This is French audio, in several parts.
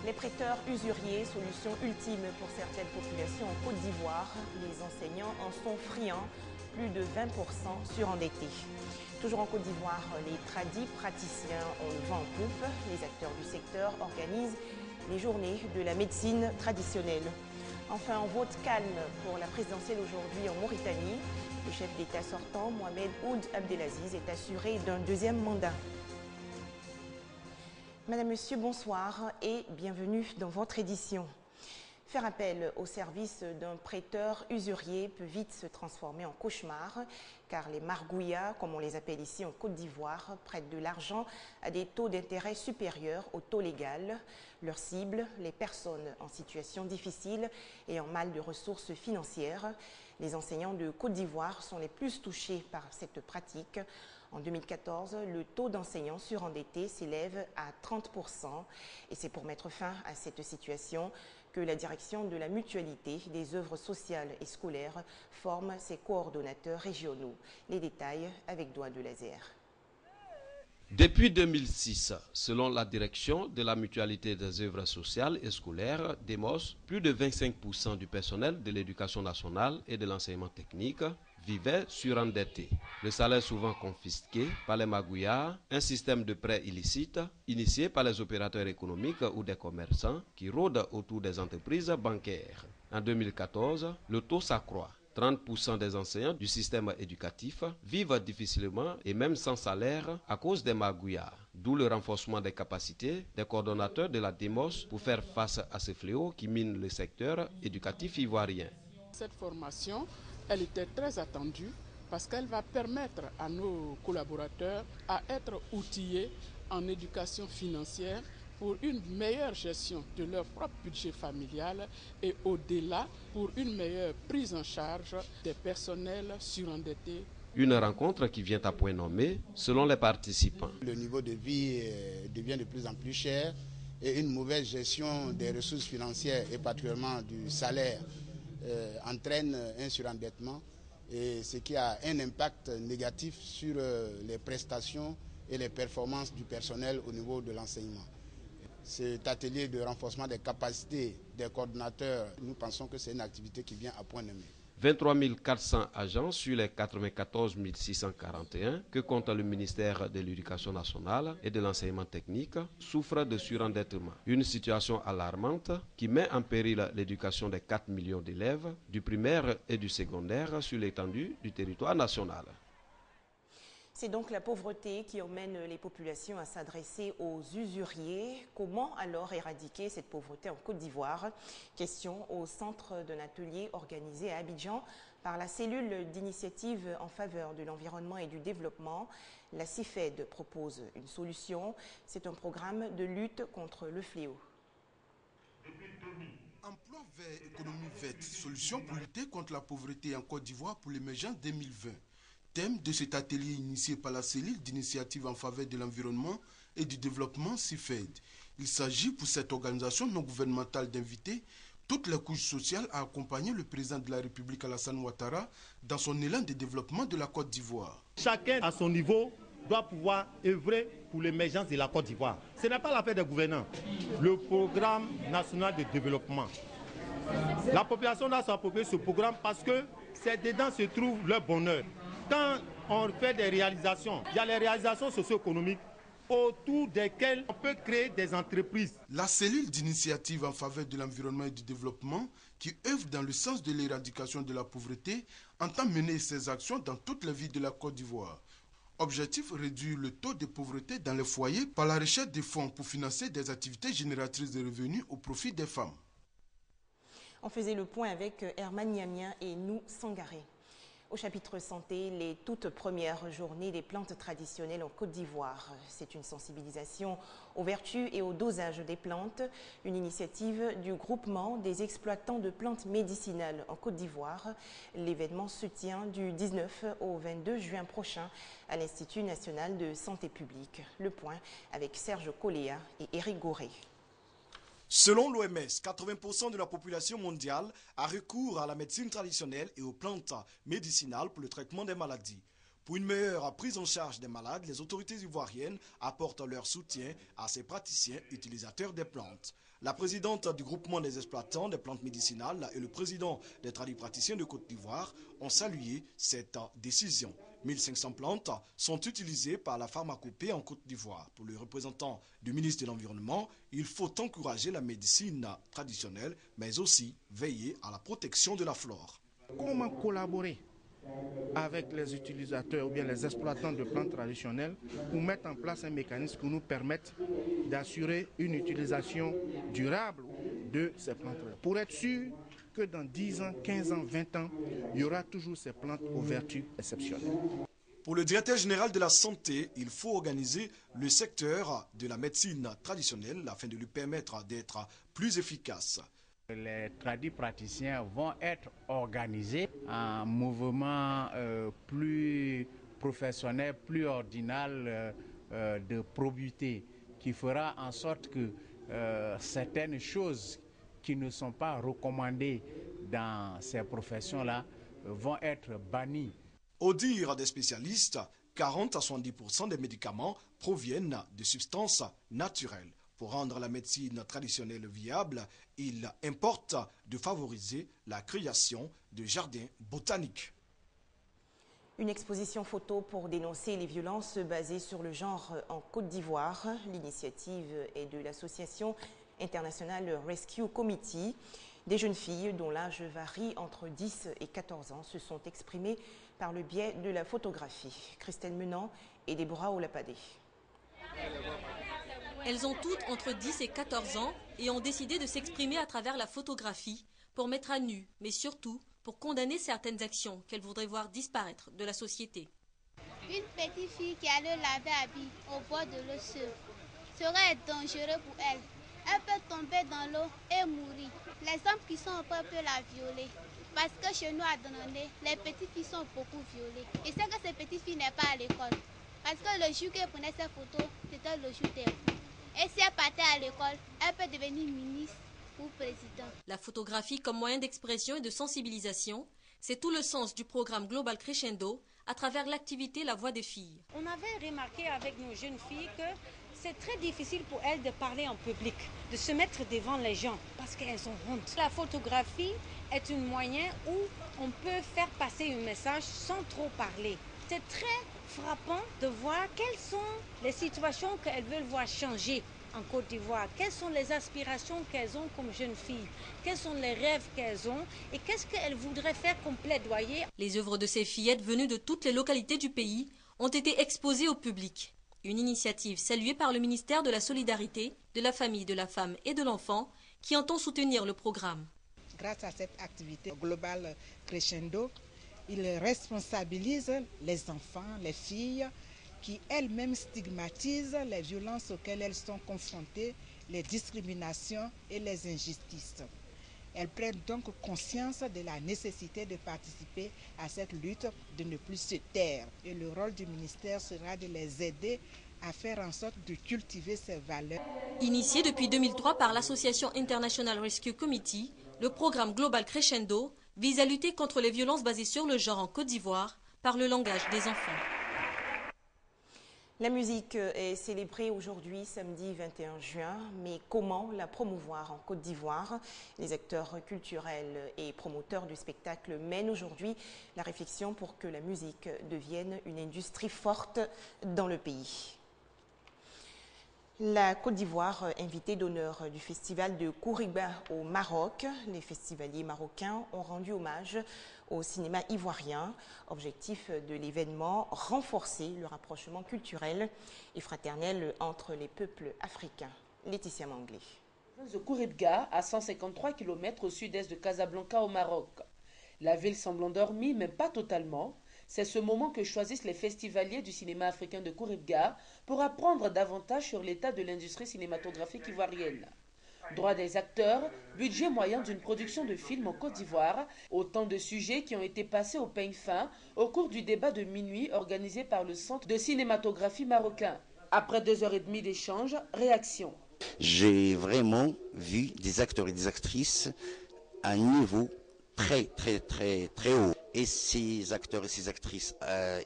Les prêteurs usuriers, solution ultime pour certaines populations en Côte d'Ivoire. Les enseignants en sont friands, plus de 20% surendettés. Toujours en Côte d'Ivoire, les tradis praticiens ont le vent en poupe. Les acteurs du secteur organisent les journées de la médecine traditionnelle. Enfin, un vote calme pour la présidentielle aujourd'hui en Mauritanie. Le chef d'État sortant, Mohamed Ould Abdelaziz, est assuré d'un deuxième mandat. Madame, Monsieur, bonsoir et bienvenue dans votre édition. Faire appel au service d'un prêteur usurier peut vite se transformer en cauchemar, car les margouillas, comme on les appelle ici en Côte d'Ivoire, prêtent de l'argent à des taux d'intérêt supérieurs au taux légal. Leur cible, les personnes en situation difficile et en mal de ressources financières. Les enseignants de Côte d'Ivoire sont les plus touchés par cette pratique. En 2014, le taux d'enseignants surendettés s'élève à 30%. Et c'est pour mettre fin à cette situation que la direction de la mutualité des œuvres sociales et scolaires forme ses coordonnateurs régionaux. Les détails avec Doigt de Laser. Depuis 2006, selon la direction de la mutualité des œuvres sociales et scolaires, DEMOS, plus de 25% du personnel de l'éducation nationale et de l'enseignement technique vivaient surendettés. Le salaire souvent confisqué par les magouillards, un système de prêts illicites initié par les opérateurs économiques ou des commerçants qui rôdent autour des entreprises bancaires. En 2014, le taux s'accroît. 30% des enseignants du système éducatif vivent difficilement et même sans salaire à cause des magouillards. D'où le renforcement des capacités des coordonnateurs de la DEMOS pour faire face à ce fléau qui mine le secteur éducatif ivoirien. Cette formation, elle était très attendue parce qu'elle va permettre à nos collaborateurs à être outillés en éducation financière pour une meilleure gestion de leur propre budget familial et au-delà pour une meilleure prise en charge des personnels surendettés. Une rencontre qui vient à point nommé selon les participants. Le niveau de vie devient de plus en plus cher et une mauvaise gestion des ressources financières et particulièrement du salaire entraîne un surendettement, et ce qui a un impact négatif sur les prestations et les performances du personnel au niveau de l'enseignement. Cet atelier de renforcement des capacités des coordonnateurs, nous pensons que c'est une activité qui vient à point nommé. 23 400 agents sur les 94 641 que compte le ministère de l'Éducation nationale et de l'enseignement technique souffrent de surendettement. Une situation alarmante qui met en péril l'éducation des 4 millions d'élèves du primaire et du secondaire sur l'étendue du territoire national. C'est donc la pauvreté qui emmène les populations à s'adresser aux usuriers. Comment alors éradiquer cette pauvreté en Côte d'Ivoire? Question au centre d'un atelier organisé à Abidjan par la cellule d'initiative en faveur de l'environnement et du développement. La CIFED propose une solution. C'est un programme de lutte contre le fléau. Emploi vert, économie verte, solution pour lutter contre la pauvreté en Côte d'Ivoire pour l'émergence 2020. Thème de cet atelier initié par la cellule d'initiative en faveur de l'environnement et du développement CIFED. Il s'agit pour cette organisation non gouvernementale d'inviter toutes les couches sociales à accompagner le président de la République Alassane Ouattara dans son élan de développement de la Côte d'Ivoire. Chacun à son niveau doit pouvoir œuvrer pour l'émergence de la Côte d'Ivoire. Ce n'est pas l'affaire des gouvernants. Le programme national de développement. La population doit s'approprier ce programme parce que c'est dedans se trouve leur bonheur. Quand on fait des réalisations, il y a les réalisations socio-économiques autour desquelles on peut créer des entreprises. La cellule d'initiative en faveur de l'environnement et du développement, qui œuvre dans le sens de l'éradication de la pauvreté, entend mener ses actions dans toutes les villes de la Côte d'Ivoire. Objectif, réduire le taux de pauvreté dans les foyers par la recherche de fonds pour financer des activités génératrices de revenus au profit des femmes. On faisait le point avec Herman Niamien et nous Sangaré. Au chapitre santé, les toutes premières journées des plantes traditionnelles en Côte d'Ivoire. C'est une sensibilisation aux vertus et au dosage des plantes, une initiative du groupement des exploitants de plantes médicinales en Côte d'Ivoire. L'événement se tient du 19 au 22 juin prochain à l'Institut national de santé publique. Le point avec Serge Coléa et Éric Goré. Selon l'OMS, 80% de la population mondiale a recours à la médecine traditionnelle et aux plantes médicinales pour le traitement des maladies. Pour une meilleure prise en charge des malades, les autorités ivoiriennes apportent leur soutien à ces praticiens utilisateurs des plantes. La présidente du groupement des exploitants des plantes médicinales et le président des tradipraticiens de Côte d'Ivoire ont salué cette décision. 1500 plantes sont utilisées par la pharmacopée en Côte d'Ivoire. Pour le représentant du ministre de l'Environnement, il faut encourager la médecine traditionnelle, mais aussi veiller à la protection de la flore. Comment collaborer avec les utilisateurs ou bien les exploitants de plantes traditionnelles pour mettre en place un mécanisme qui nous permette d'assurer une utilisation durable de ces plantes. Pour être sûr que dans 10 ans, 15 ans, 20 ans, il y aura toujours ces plantes aux vertus exceptionnelles. Pour le directeur général de la santé, il faut organiser le secteur de la médecine traditionnelle afin de lui permettre d'être plus efficace. Les tradipraticiens vont être organisés en mouvement plus professionnel, plus ordinal de probité, qui fera en sorte que certaines choses qui ne sont pas recommandées dans ces professions-là vont être bannies. Au dire des spécialistes, 40 à 70% des médicaments proviennent de substances naturelles. Pour rendre la médecine traditionnelle viable, il importe de favoriser la création de jardins botaniques. Une exposition photo pour dénoncer les violences basées sur le genre en Côte d'Ivoire. L'initiative est de l'association internationale Rescue Committee. Des jeunes filles dont l'âge varie entre 10 et 14 ans se sont exprimées par le biais de la photographie. Christelle Menant et Déborah Olapadé. Elles ont toutes entre 10 et 14 ans et ont décidé de s'exprimer à travers la photographie pour mettre à nu, mais surtout pour condamner certaines actions qu'elles voudraient voir disparaître de la société. Une petite fille qui allait laver habits au bord de l'eau serait dangereux pour elle. Elle peut tomber dans l'eau et mourir. Les hommes qui sont au peuple peuvent la violer. Parce que chez nous à Donnonné, les petites filles sont beaucoup violées. Et c'est que ces petites filles n'est pas à l'école. Parce que le jour qu'elle prenait ses photos, c'était le jour des coups. Et si elle partait à l'école, elle peut devenir ministre ou président. La photographie comme moyen d'expression et de sensibilisation, c'est tout le sens du programme Global Crescendo à travers l'activité La Voix des filles. On avait remarqué avec nos jeunes filles que c'est très difficile pour elles de parler en public, de se mettre devant les gens parce qu'elles ont honte. La photographie est un moyen où on peut faire passer un message sans trop parler. C'est très frappant de voir quelles sont les situations qu'elles veulent voir changer en Côte d'Ivoire. Quelles sont les aspirations qu'elles ont comme jeunes filles? Quels sont les rêves qu'elles ont? Et qu'est-ce qu'elles voudraient faire comme plaidoyer? Les œuvres de ces fillettes venues de toutes les localités du pays ont été exposées au public. Une initiative saluée par le ministère de la Solidarité, de la Famille, de la Femme et de l'Enfant qui entend soutenir le programme. Grâce à cette activité Global Crescendo, il responsabilise les enfants, les filles qui elles-mêmes stigmatisent les violences auxquelles elles sont confrontées, les discriminations et les injustices. Elles prennent donc conscience de la nécessité de participer à cette lutte, de ne plus se taire. Et le rôle du ministère sera de les aider à faire en sorte de cultiver ces valeurs. Initié depuis 2003 par l'Association International Rescue Committee, le programme Global Crescendo vise à lutter contre les violences basées sur le genre en Côte d'Ivoire par le langage des enfants. La musique est célébrée aujourd'hui, samedi 21 juin, mais comment la promouvoir en Côte d'Ivoire? Les acteurs culturels et promoteurs du spectacle mènent aujourd'hui la réflexion pour que la musique devienne une industrie forte dans le pays. La Côte d'Ivoire, invitée d'honneur du festival de Kouriba au Maroc. Les festivaliers marocains ont rendu hommage au cinéma ivoirien. Objectif de l'événement, renforcer le rapprochement culturel et fraternel entre les peuples africains. Laetitia Manglé. De Kouriba, à 153 km au sud-est de Casablanca au Maroc. La ville semble endormie, mais pas totalement. C'est ce moment que choisissent les festivaliers du cinéma africain de Kouriba pour apprendre davantage sur l'état de l'industrie cinématographique ivoirienne. Droits des acteurs, budget moyen d'une production de film en Côte d'Ivoire, autant de sujets qui ont été passés au peigne fin au cours du débat de minuit organisé par le Centre de cinématographie marocain. Après 2h30 d'échange, réaction. J'ai vraiment vu des acteurs et des actrices à un niveau très haut. Et ces acteurs et ces actrices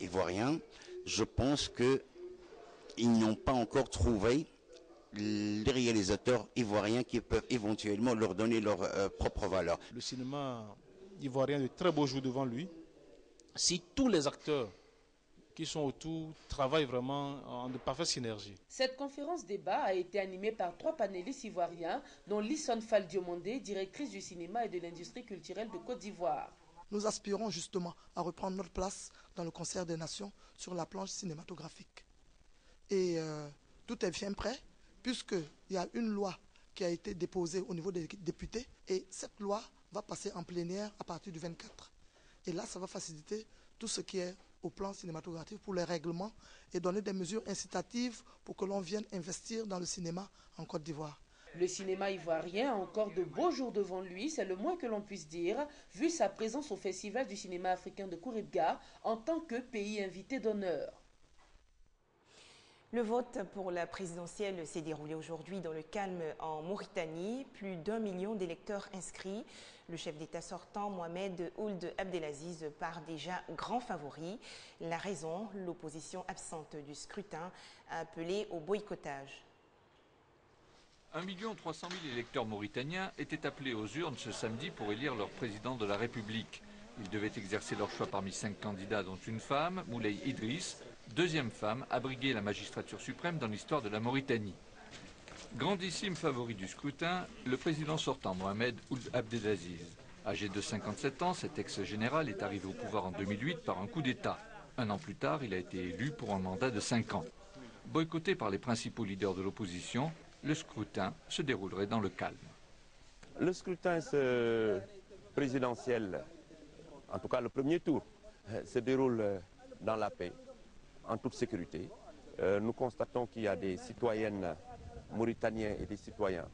ivoiriens, je pense qu'ils n'ont pas encore trouvé les réalisateurs ivoiriens qui peuvent éventuellement leur donner leur propre valeur. Le cinéma ivoirien a de très beaux jours devant lui. Si tous les acteurs qui sont autour travaillent vraiment en de parfaite synergie. Cette conférence débat a été animée par 3 panélistes ivoiriens, dont Lissone Fall Diomondé, directrice du cinéma et de l'industrie culturelle de Côte d'Ivoire. Nous aspirons justement à reprendre notre place dans le concert des nations sur la planche cinématographique. Et tout est bien prêt, puisqu'il y a une loi qui a été déposée au niveau des députés, et cette loi va passer en plénière à partir du 24. Et là, ça va faciliter tout ce qui est au plan cinématographique pour les règlements et donner des mesures incitatives pour que l'on vienne investir dans le cinéma en Côte d'Ivoire. Le cinéma ivoirien a encore de beaux jours devant lui, c'est le moins que l'on puisse dire, vu sa présence au Festival du cinéma africain de Kouribga en tant que pays invité d'honneur. Le vote pour la présidentielle s'est déroulé aujourd'hui dans le calme en Mauritanie. Plus d'1 million d'électeurs inscrits. Le chef d'État sortant, Mohamed Ould Abdelaziz, part déjà grand favori. La raison, l'opposition absente du scrutin a appelé au boycottage. 1 300 000 électeurs mauritaniens étaient appelés aux urnes ce samedi pour élire leur président de la République. Ils devaient exercer leur choix parmi 5 candidats, dont une femme, Moulay Idriss, deuxième femme à briguer la magistrature suprême dans l'histoire de la Mauritanie. Grandissime favori du scrutin, le président sortant Mohamed Ould Abdelaziz. Âgé de 57 ans, cet ex-général est arrivé au pouvoir en 2008 par un coup d'État. 1 an plus tard, il a été élu pour un mandat de 5 ans. Boycotté par les principaux leaders de l'opposition, le scrutin se déroulerait dans le calme. Le scrutin présidentiel, en tout cas le premier tour, se déroule dans la paix, en toute sécurité. Nous constatons qu'il y a des citoyennes mauritaniens et des citoyens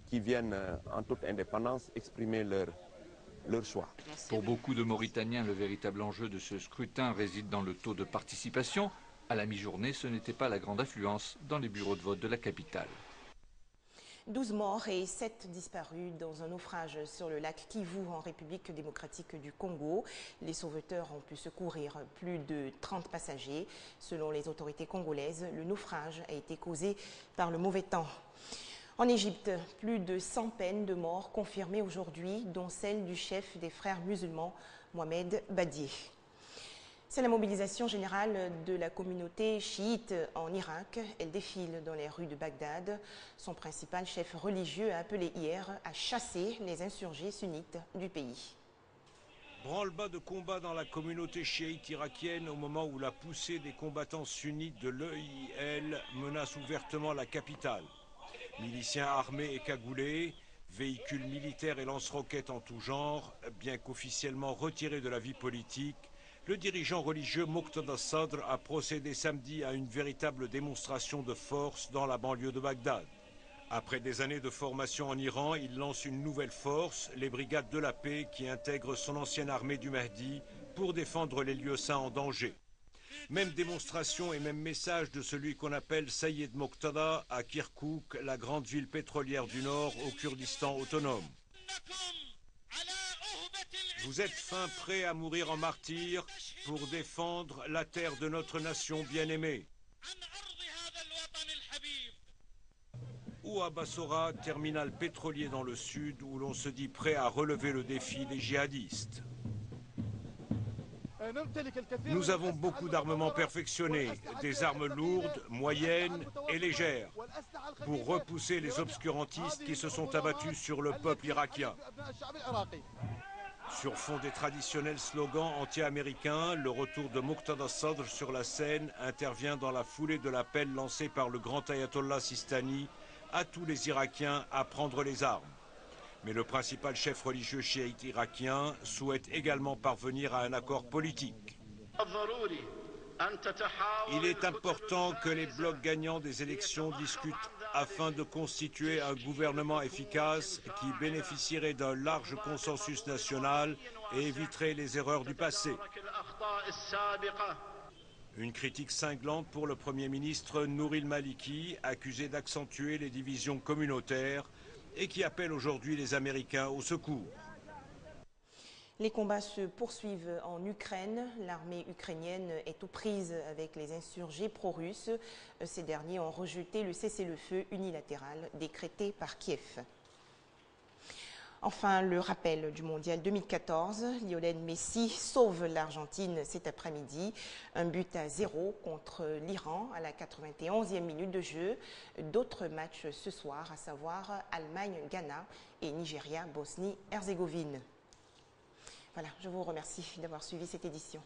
qui viennent en toute indépendance exprimer leur choix. Pour beaucoup de Mauritaniens, le véritable enjeu de ce scrutin réside dans le taux de participation. À la mi-journée, ce n'était pas la grande affluence dans les bureaux de vote de la capitale. 12 morts et 7 disparus dans un naufrage sur le lac Kivu en République démocratique du Congo. Les sauveteurs ont pu secourir plus de 30 passagers. Selon les autorités congolaises, le naufrage a été causé par le mauvais temps. En Égypte, plus de 100 peines de mort confirmées aujourd'hui, dont celle du chef des frères musulmans, Mohamed Badié. C'est la mobilisation générale de la communauté chiite en Irak. Elle défile dans les rues de Bagdad. Son principal chef religieux a appelé hier à chasser les insurgés sunnites du pays. Branle-bas de combat dans la communauté chiite irakienne au moment où la poussée des combattants sunnites de l'EIL menace ouvertement la capitale. Miliciens armés et cagoulés, véhicules militaires et lance-roquettes en tout genre, bien qu'officiellement retirés de la vie politique, le dirigeant religieux Moqtada Sadr a procédé samedi à une véritable démonstration de force dans la banlieue de Bagdad. Après des années de formation en Iran, il lance une nouvelle force, les Brigades de la Paix, qui intègrent son ancienne armée du Mahdi pour défendre les lieux saints en danger. Même démonstration et même message de celui qu'on appelle Sayyid Moqtada à Kirkouk, la grande ville pétrolière du Nord au Kurdistan autonome. Vous êtes fin prêts à mourir en martyrs pour défendre la terre de notre nation bien-aimée. Ou à Bassora, terminal pétrolier dans le sud, où l'on se dit prêt à relever le défi des djihadistes. Nous avons beaucoup d'armements perfectionnés, des armes lourdes, moyennes et légères, pour repousser les obscurantistes qui se sont abattus sur le peuple irakien. Sur fond des traditionnels slogans anti-américains, le retour de Moqtada Sadr sur la scène intervient dans la foulée de l'appel lancé par le grand ayatollah Sistani à tous les Irakiens à prendre les armes. Mais le principal chef religieux chiite irakien souhaite également parvenir à un accord politique. Il est important que les blocs gagnants des élections discutent afin de constituer un gouvernement efficace qui bénéficierait d'un large consensus national et éviterait les erreurs du passé. Une critique cinglante pour le Premier ministre Nouri Maliki, accusé d'accentuer les divisions communautaires et qui appelle aujourd'hui les Américains au secours. Les combats se poursuivent en Ukraine. L'armée ukrainienne est aux prises avec les insurgés pro-russes. Ces derniers ont rejeté le cessez-le-feu unilatéral décrété par Kiev. Enfin, le rappel du mondial 2014. Lionel Messi sauve l'Argentine cet après-midi. 1-0 contre l'Iran à la 91e minute de jeu. D'autres matchs ce soir, à savoir Allemagne-Ghana et Nigeria-Bosnie-Herzégovine. Voilà, je vous remercie d'avoir suivi cette édition.